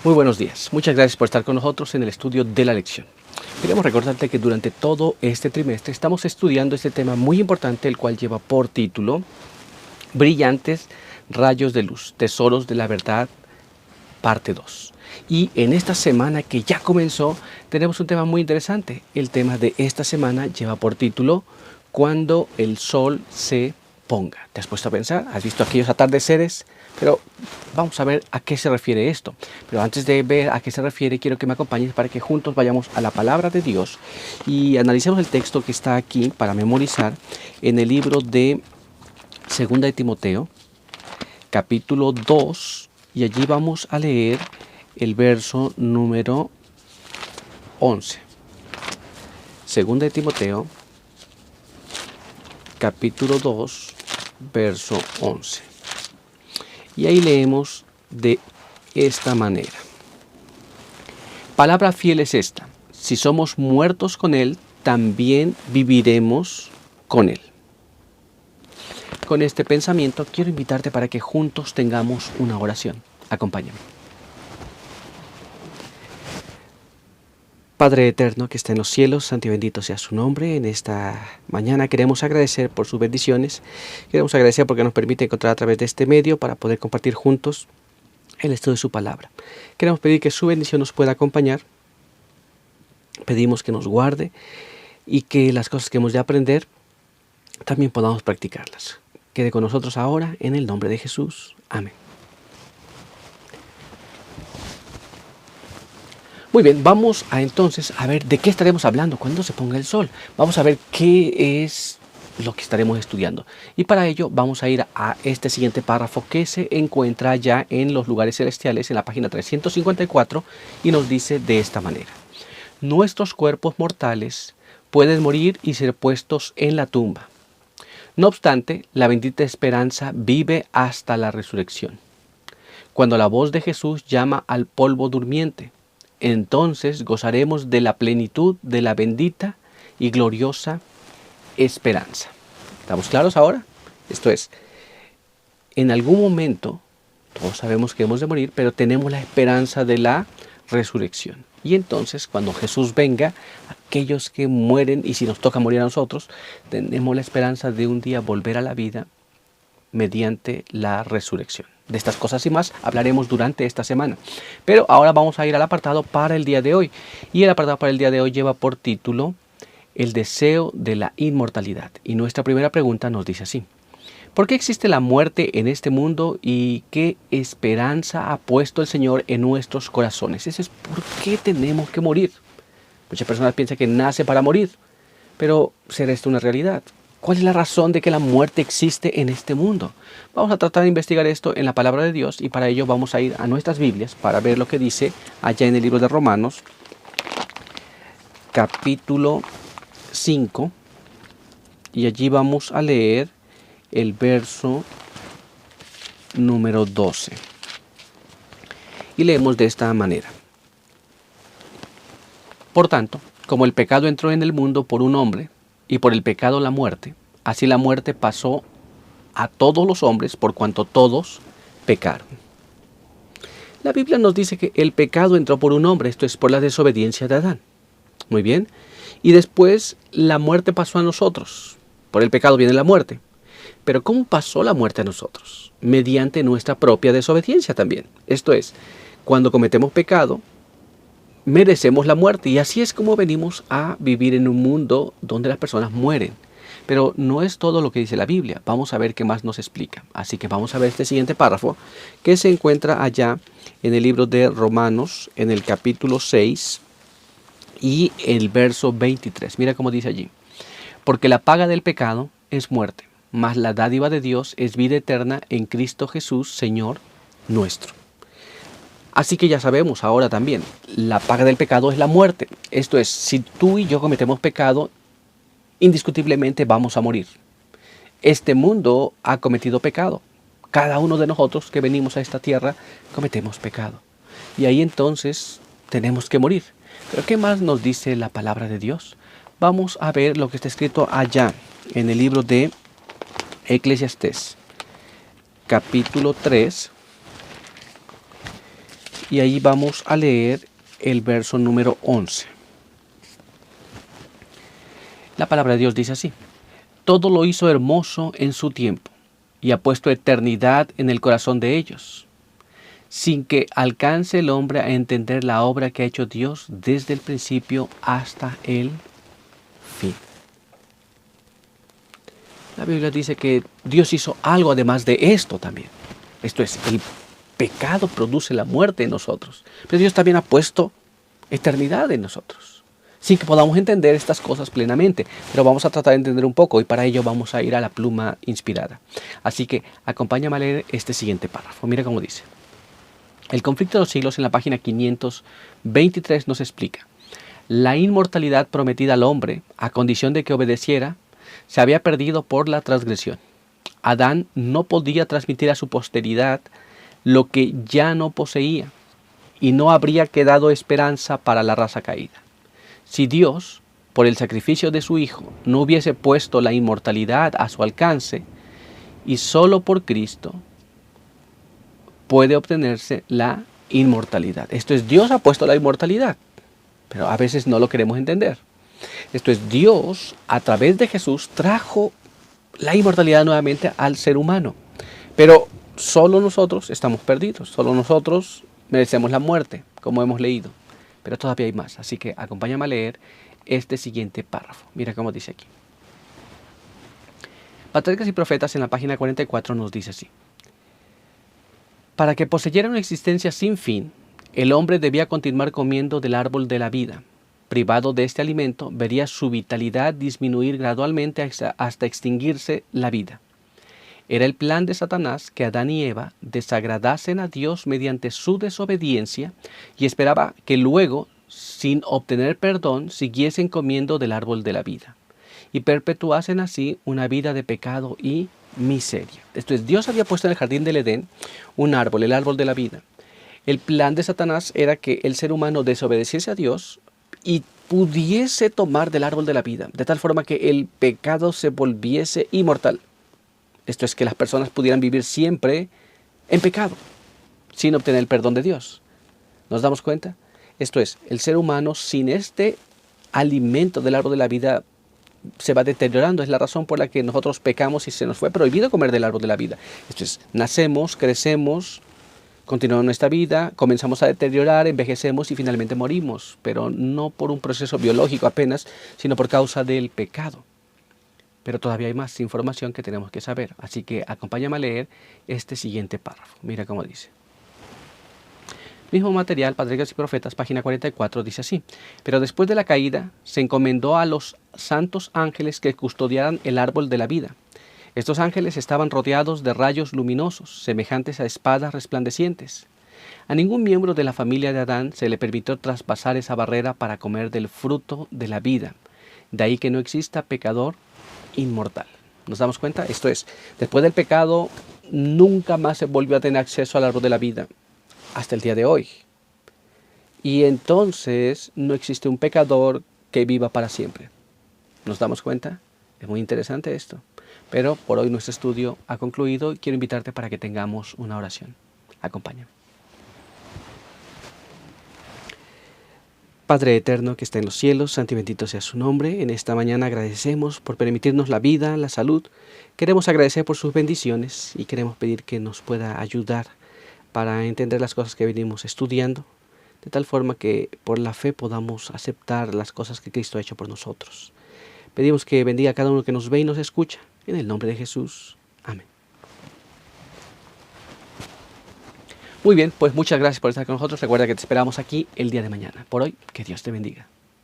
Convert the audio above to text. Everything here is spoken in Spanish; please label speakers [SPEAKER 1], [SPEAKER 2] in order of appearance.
[SPEAKER 1] Muy buenos días. Muchas gracias por estar con nosotros en el estudio de la lección. Queremos recordarte que durante todo este trimestre estamos estudiando este tema muy importante, el cual lleva por título Brillantes rayos de luz, tesoros de la verdad, parte 2. Y en esta semana que ya comenzó, tenemos un tema muy interesante. El tema de esta semana lleva por título Cuando el sol se ponga. ¿Te has puesto a pensar? ¿Has visto aquellos atardeceres? Pero vamos a ver a qué se refiere esto. Pero antes de ver a qué se refiere, quiero que me acompañes para que juntos vayamos a la palabra de Dios y analicemos el texto que está aquí para memorizar en el libro de 2 de Timoteo, capítulo 2, y allí vamos a leer el verso número 11. 2 de Timoteo, capítulo 2, verso 11. Y ahí leemos de esta manera. Palabra fiel es esta: si somos muertos con Él, también viviremos con Él. Con este pensamiento quiero invitarte para que juntos tengamos una oración. Acompáñame. Padre eterno que está en los cielos, santo y bendito sea su nombre. En esta mañana queremos agradecer por sus bendiciones. Queremos agradecer porque nos permite encontrar a través de este medio para poder compartir juntos el estudio de su palabra. Queremos pedir que su bendición nos pueda acompañar. Pedimos que nos guarde y que las cosas que hemos de aprender también podamos practicarlas. Quede con nosotros ahora en el nombre de Jesús. Amén. Muy bien, vamos a entonces a ver de qué estaremos hablando cuando se ponga el sol. Vamos a ver qué es lo que estaremos estudiando. Y para ello vamos a ir a este siguiente párrafo que se encuentra ya en los lugares celestiales, en la página 354, y nos dice de esta manera. Nuestros cuerpos mortales pueden morir y ser puestos en la tumba. No obstante, la bendita esperanza vive hasta la resurrección. Cuando la voz de Jesús llama al polvo durmiente, entonces gozaremos de la plenitud de la bendita y gloriosa esperanza. ¿Estamos claros ahora? Esto es, en algún momento, todos sabemos que hemos de morir, pero tenemos la esperanza de la resurrección. Y entonces, cuando Jesús venga, aquellos que mueren, y si nos toca morir a nosotros, tenemos la esperanza de un día volver a la vida mediante la resurrección. De estas cosas y más hablaremos durante esta semana. Pero ahora vamos a ir al apartado para el día de hoy. Y el apartado para el día de hoy lleva por título El deseo de la inmortalidad. Y nuestra primera pregunta nos dice así: ¿por qué existe la muerte en este mundo y qué esperanza ha puesto el Señor en nuestros corazones? Ese es por qué tenemos que morir. Muchas personas piensan que nace para morir, pero ¿será esto una realidad? ¿Cuál es la razón de que la muerte existe en este mundo? Vamos a tratar de investigar esto en la palabra de Dios y para ello vamos a ir a nuestras Biblias para ver lo que dice allá en el libro de Romanos, capítulo 5, y allí vamos a leer el verso número 12. Y leemos de esta manera. Por tanto, como el pecado entró en el mundo por un hombre, y por el pecado la muerte, así la muerte pasó a todos los hombres por cuanto todos pecaron. La Biblia nos dice que el pecado entró por un hombre, esto es por la desobediencia de Adán. Muy bien. Y después la muerte pasó a nosotros. Por el pecado viene la muerte. Pero ¿cómo pasó la muerte a nosotros? Mediante nuestra propia desobediencia también. Esto es, cuando cometemos pecado, merecemos la muerte, y así es como venimos a vivir en un mundo donde las personas mueren. Pero no es todo lo que dice la Biblia. Vamos a ver qué más nos explica. Así que vamos a ver este siguiente párrafo que se encuentra allá en el libro de Romanos, en el capítulo 6 y el verso 23. Mira cómo dice allí: porque la paga del pecado es muerte, mas la dádiva de Dios es vida eterna en Cristo Jesús, Señor nuestro. Así que ya sabemos ahora también, la paga del pecado es la muerte. Esto es, si tú y yo cometemos pecado, indiscutiblemente vamos a morir. Este mundo ha cometido pecado. Cada uno de nosotros que venimos a esta tierra cometemos pecado. Y ahí entonces tenemos que morir. Pero ¿qué más nos dice la palabra de Dios? Vamos a ver lo que está escrito allá en el libro de Eclesiastés, capítulo 3. y ahí vamos a leer el verso número 11. La palabra de Dios dice así: todo lo hizo hermoso en su tiempo, y ha puesto eternidad en el corazón de ellos, sin que alcance el hombre a entender la obra que ha hecho Dios desde el principio hasta el fin. La Biblia dice que Dios hizo algo además de esto también. Esto es, el pecado produce la muerte en nosotros, pero Dios también ha puesto eternidad en nosotros, sin que podamos entender estas cosas plenamente, pero vamos a tratar de entender un poco y para ello vamos a ir a la pluma inspirada. Así que acompáñame a leer este siguiente párrafo. Mira cómo dice. El conflicto de los siglos en la página 523 nos explica: la inmortalidad prometida al hombre, a condición de que obedeciera, se había perdido por la transgresión. Adán no podía transmitir a su posteridad lo que ya no poseía, y no habría quedado esperanza para la raza caída. Si Dios, por el sacrificio de su Hijo, no hubiese puesto la inmortalidad a su alcance, y solo por Cristo puede obtenerse la inmortalidad. Esto es, Dios ha puesto la inmortalidad, pero a veces no lo queremos entender. Esto es, Dios a través de Jesús trajo la inmortalidad nuevamente al ser humano, pero solo nosotros estamos perdidos, solo nosotros merecemos la muerte, como hemos leído, pero todavía hay más. Así que acompáñame a leer este siguiente párrafo. Mira cómo dice aquí. Patriarcas y Profetas en la página 44 nos dice así: para que poseyera una existencia sin fin, el hombre debía continuar comiendo del árbol de la vida. Privado de este alimento, vería su vitalidad disminuir gradualmente hasta extinguirse la vida. Era el plan de Satanás que Adán y Eva desagradasen a Dios mediante su desobediencia, y esperaba que luego, sin obtener perdón, siguiesen comiendo del árbol de la vida y perpetuasen así una vida de pecado y miseria. Esto es, Dios había puesto en el jardín del Edén un árbol, el árbol de la vida. El plan de Satanás era que el ser humano desobedeciese a Dios y pudiese tomar del árbol de la vida, de tal forma que el pecado se volviese inmortal. Esto es, que las personas pudieran vivir siempre en pecado, sin obtener el perdón de Dios. ¿Nos damos cuenta? Esto es, el ser humano sin este alimento del árbol de la vida se va deteriorando. Es la razón por la que nosotros pecamos y se nos fue prohibido comer del árbol de la vida. Esto es, nacemos, crecemos, continuamos nuestra vida, comenzamos a deteriorar, envejecemos y finalmente morimos, pero no por un proceso biológico apenas, sino por causa del pecado. Pero todavía hay más información que tenemos que saber, así que acompáñame a leer este siguiente párrafo. Mira cómo dice. Mismo material, Patriarcas y Profetas, página 44, dice así: pero después de la caída, se encomendó a los santos ángeles que custodiaran el árbol de la vida. Estos ángeles estaban rodeados de rayos luminosos, semejantes a espadas resplandecientes. A ningún miembro de la familia de Adán se le permitió traspasar esa barrera para comer del fruto de la vida. De ahí que no exista pecador inmortal. ¿Nos damos cuenta? Esto es, después del pecado, nunca más se volvió a tener acceso al árbol de la vida, hasta el día de hoy. Y entonces no existe un pecador que viva para siempre. ¿Nos damos cuenta? Es muy interesante esto. Pero por hoy nuestro estudio ha concluido y quiero invitarte para que tengamos una oración. Acompáñame. Padre eterno que está en los cielos, santo y bendito sea su nombre. En esta mañana agradecemos por permitirnos la vida, la salud. Queremos agradecer por sus bendiciones y queremos pedir que nos pueda ayudar para entender las cosas que venimos estudiando, de tal forma que por la fe podamos aceptar las cosas que Cristo ha hecho por nosotros. Pedimos que bendiga a cada uno que nos ve y nos escucha. En el nombre de Jesús. Amén. Muy bien, pues muchas gracias por estar con nosotros. Recuerda que te esperamos aquí el día de mañana. Por hoy, que Dios te bendiga.